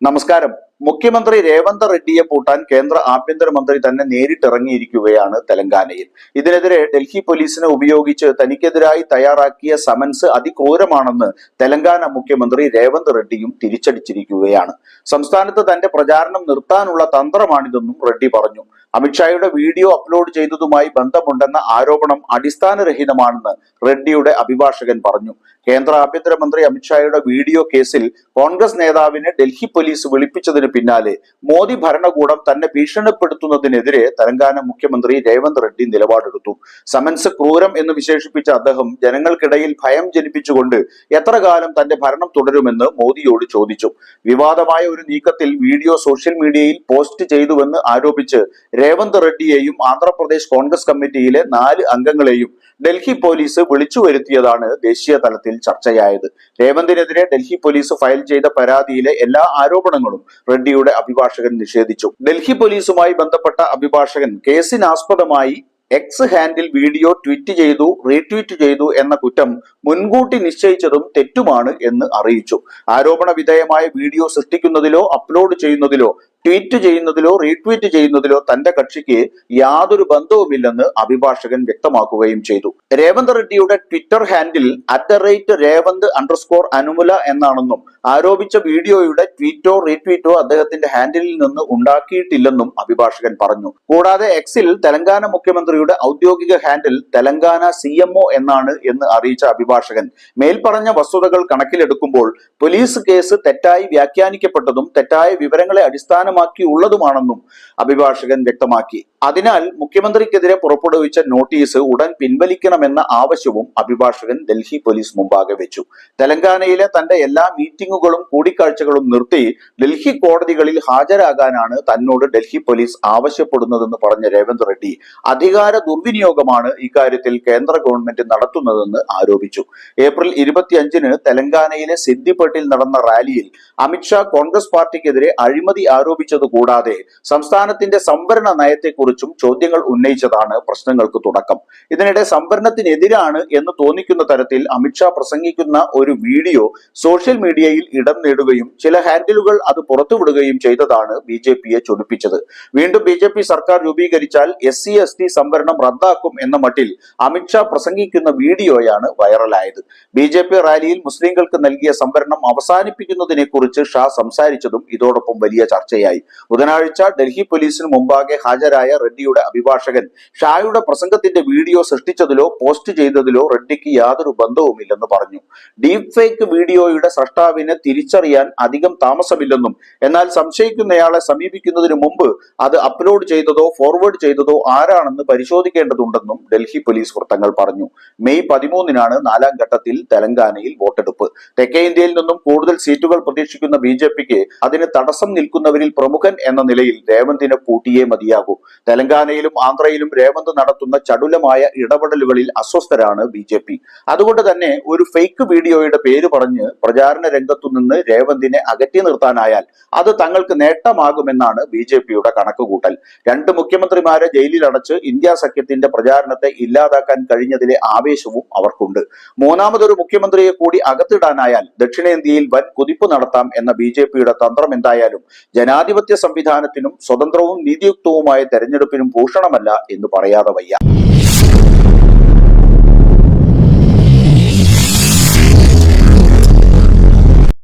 നമസ്കാരം. മുഖ്യമന്ത്രി രേവന്ത് റെഡ്ഡിയെ പൂട്ടാൻ കേന്ദ്ര ആഭ്യന്തരമന്ത്രി തന്നെ നേരിട്ടിറങ്ങിയിരിക്കുകയാണ് തെലങ്കാനയിൽ. ഇതിനെതിരെ ഡൽഹി പോലീസിനെ ഉപയോഗിച്ച് തനിക്കെതിരായി തയ്യാറാക്കിയ സമൻസ് അതിക്രൂരമാണെന്ന് തെലങ്കാന മുഖ്യമന്ത്രി രേവന്ത് റെഡ്ഡിയും തിരിച്ചടിച്ചിരിക്കുകയാണ്. സംസ്ഥാനത്ത് തന്റെ പ്രചാരണം നിർത്താനുള്ള തന്ത്രമാണിതെന്നും റെഡ്ഡി പറഞ്ഞു. അമിത്ഷായുടെ വീഡിയോ അപ്ലോഡ് ചെയ്തതുമായി ബന്ധമുണ്ടെന്ന ആരോപണം അടിസ്ഥാനരഹിതമാണെന്ന് റെഡ്ഡിയുടെ അഭിഭാഷകൻ പറഞ്ഞു. കേന്ദ്ര ആഭ്യന്തരമന്ത്രി അമിത്ഷായുടെ വീഡിയോ കേസിൽ കോൺഗ്രസ് നേതാവിനെ ഡൽഹി പോലീസ് വിളിപ്പിച്ചതിന് പിന്നാലെ മോദി ഭരണകൂടം തന്നെ ഭീഷണിപ്പെടുത്തുന്നതിനെതിരെ തെലങ്കാന മുഖ്യമന്ത്രി രേവന്ത് റെഡ്ഡി നിലപാടെടുത്തു. സമൻസ് ക്രൂരം എന്ന് വിശേഷിപ്പിച്ച അദ്ദേഹം ജനങ്ങൾക്കിടയിൽ ഭയം ജനിപ്പിച്ചുകൊണ്ട് എത്ര കാലം തന്റെ ഭരണം തുടരുമെന്ന് മോദിയോട് ചോദിച്ചു. വിവാദമായ ഒരു നീക്കത്തിൽ വീഡിയോ സോഷ്യൽ മീഡിയയിൽ പോസ്റ്റ് ചെയ്തുവെന്ന് ആരോപിച്ച് രേവന്ത് റെഡ്ഡിയെയും ആന്ധ്രാപ്രദേശ് കോൺഗ്രസ് കമ്മിറ്റിയിലെ 4 അംഗങ്ങളെയും ഡൽഹി പോലീസ് വിളിച്ചു വരുത്തിയതാണ് ദേശീയ തലത്തിൽ ചർച്ചയായത്. രേവന്തിനെതിരെ ഡൽഹി പോലീസ് ഫയൽ ചെയ്ത പരാതിയിലെ എല്ലാ ആരോപണങ്ങളും റെഡ്ഡിയുടെ അഭിഭാഷകൻ നിഷേധിച്ചു. ഡൽഹി പോലീസുമായി ബന്ധപ്പെട്ട അഭിഭാഷകൻ കേസിനാസ്പദമായി എക്സ് ഹാൻഡിൽ വീഡിയോ ട്വീറ്റ് ചെയ്തു, റീട്വീറ്റ് ചെയ്തു എന്ന കുറ്റം മുൻകൂട്ടി നിശ്ചയിച്ചതും തെറ്റുമാണ് എന്ന് അറിയിച്ചു. ആരോപണ വിധേയമായ വീഡിയോ സൃഷ്ടിക്കുന്നതിലോ അപ്ലോഡ് ചെയ്യുന്നതിലോ ട്വീറ്റ് ചെയ്യുന്നതിലോ റീട്വീറ്റ് ചെയ്യുന്നതിലോ തന്റെ കക്ഷിക്ക് യാതൊരു ബന്ധവുമില്ലെന്ന് അഭിഭാഷകൻ വ്യക്തമാക്കുകയും ചെയ്തു. രേവന്ത് റെഡ്ഡിയുടെ ട്വിറ്റർ ഹാൻഡിൽ @Revant_Anumula എന്നാണെന്നും ആരോപിച്ച വീഡിയോയുടെ ട്വീറ്റോ റീട്വീറ്റോ അദ്ദേഹത്തിന്റെ ഹാൻഡിലിൽ നിന്ന് ഉണ്ടാക്കിയിട്ടില്ലെന്നും അഭിഭാഷകൻ പറഞ്ഞു. കൂടാതെ എക്സിൽ തെലങ്കാന മുഖ്യമന്ത്രിയുടെ ഔദ്യോഗിക ഹാൻഡിൽ തെലങ്കാന CMO എന്നാണ് എന്ന് അറിയിച്ച അഭിഭാഷകൻ മേൽപ്പറഞ്ഞ വസ്തുതകൾ കണക്കിലെടുക്കുമ്പോൾ പോലീസ് കേസ് തെറ്റായി വ്യാഖ്യാനിക്കപ്പെട്ടതും തെറ്റായ വിവരങ്ങളെ അടിസ്ഥാനമാക്കിയുള്ളതുമാണെന്നും അഭിഭാഷകൻ വ്യക്തമാക്കി. അതിനാൽ മുഖ്യമന്ത്രിക്കെതിരെ പുറപ്പെടുവിച്ച നോട്ടീസ് ഉടൻ പിൻവലിക്കണമെന്ന ആവശ്യവും അഭിഭാഷകൻ ഡൽഹി പോലീസ് മുമ്പാകെ വെച്ചു. തെലങ്കാനയിലെ തന്റെ എല്ലാ മീറ്റിംഗുകളും കൂടിക്കാഴ്ചകളും നിർത്തി ഡൽഹി കോടതികളിൽ ഹാജരാകാനാണ് തന്നോട് ഡൽഹി പോലീസ് ആവശ്യപ്പെടുന്നതെന്ന് പറഞ്ഞ രേവന്ത് റെഡ്ഡി അധികാര ദുർവിനിയോഗമാണ് ഇക്കാര്യത്തിൽ കേന്ദ്ര ഗവൺമെന്റ് നടത്തുന്നതെന്ന് ആരോപിച്ചു. ഏപ്രിൽ 25-ന് തെലങ്കാനയിലെ സിദ്ദിപേട്ടിൽ നടന്ന റാലിയിൽ അമിത്ഷാ കോൺഗ്രസ് പാർട്ടിക്കെതിരെ അഴിമതി ആരോപിച്ചത് കൂടാതെ സംസ്ഥാനത്തിന്റെ സംവരണ നയത്തെക്കുറിച്ചും ചോദ്യങ്ങൾ ഉന്നയിച്ചതാണ് പ്രശ്നങ്ങൾക്ക് തുടക്കം. ഇതിനിടെ സംവരണത്തിനെതിരാണ് എന്ന് തോന്നിക്കുന്ന തരത്തിൽ അമിത്ഷാ പ്രസംഗിക്കുന്ന ഒരു വീഡിയോ സോഷ്യൽ മീഡിയയിൽ ഇടം നേടുകയും ചില ഹാൻഡിലുകൾ അത് പുറത്തുവിടുകയും ചെയ്തതാണ് BJPയെ ചൊടിപ്പിച്ചത്. വീണ്ടും BJP സർക്കാർ രൂപീകരിച്ചാൽ SC/ST സംവരണം റദ്ദാക്കും എന്ന മട്ടിൽ അമിത്ഷാ പ്രസംഗിക്കുന്ന വീഡിയോയാണ് വൈറലായത്. BJP റാലിയിൽ മുസ്ലിങ്ങൾക്ക് നൽകിയ സംവരണം അവസാനിപ്പിക്കുന്നതിനെ കുറിച്ച് ഷാ സംസാരിച്ചതും ഇതോടൊപ്പം വലിയ ചർച്ചയായി. ബുധനാഴ്ച ഡൽഹി പോലീസിന് മുമ്പാകെ ഹാജരായ റെഡ്ഡിയുടെ അഭിഭാഷകൻ ഷായുടെ പ്രസംഗത്തിന്റെ വീഡിയോ സൃഷ്ടിച്ചതിലോ പോസ്റ്റ് ചെയ്തതിലോ റെഡ്ഡിക്ക് യാതൊരു ബന്ധവുമില്ലെന്ന് പറഞ്ഞു. ഡീപ് ഫേക്ക് വീഡിയോയുടെ സൃഷ്ടാവിനെ തിരിച്ചറിയാൻ അധികം താമസമില്ലെന്നും എന്നാൽ സംശയിക്കുന്നയാളെ സമീപിക്കുന്നതിന് മുമ്പ് അത് അപ്ലോഡ് ചെയ്തതോ ഫോർവേഡ് ചെയ്തതോ ആരാണെന്ന് പരിശോധിക്കേണ്ടതുണ്ടെന്നും ഡൽഹി പോലീസ് വൃത്തങ്ങൾ പറഞ്ഞു. മെയ് 13-നാണ് 4ാം ഘട്ടത്തിൽ തെലങ്കാനയിൽ വോട്ടെടുപ്പ്. തെക്കേ ഇന്ത്യയിൽ നിന്നും കൂടുതൽ സീറ്റുകൾ പ്രതീക്ഷിക്കുന്ന BJPക്ക് അതിന് തടസ്സം നിൽക്കുന്നവരിൽ പ്രമുഖൻ എന്ന നിലയിൽ രേവന്തിനെ പൂട്ടിയേ മതിയാകൂ. തെലങ്കാനയിലും ആന്ധ്രയിലും രേവന്ത് നടത്തുന്ന ചടുലമായ ഇടപെടലുകളിൽ അസ്വസ്ഥരാണ് BJP. അതുകൊണ്ട് തന്നെ ഒരു ഫേക്ക് വീഡിയോയുടെ പേര് പറഞ്ഞ് പ്രചാരണ രംഗത്തുനിന്ന് രേവന്തിനെ അകറ്റി നിർത്താനായാൽ അത് തങ്ങൾക്ക് നേട്ടമാകുമെന്നാണ് BJPയുടെ കണക്കുകൂട്ടൽ. 2 മുഖ്യമന്ത്രിമാരെ ജയിലിൽ അടച്ച് ഇന്ത്യ സഖ്യത്തിന്റെ പ്രചാരണത്തെ ഇല്ലാതാക്കാൻ കഴിഞ്ഞതിലെ ആവേശവും അവർക്കുണ്ട്. മൂന്നാമതൊരു മുഖ്യമന്ത്രിയെ കൂടി അകത്തിടാനായാൽ ദക്ഷിണേന്ത്യയിൽ വൻ കുതിപ്പ് നടത്താം എന്ന BJPയുടെ തന്ത്രം എന്തായാലും ജനാധിപത്യ സംവിധാനത്തിനും സ്വതന്ത്രവും നീതിയുക്തവുമായ തെരഞ്ഞെടുപ്പിനും ഭൂഷണമല്ല എന്ന് പറയാതെ വയ്യ.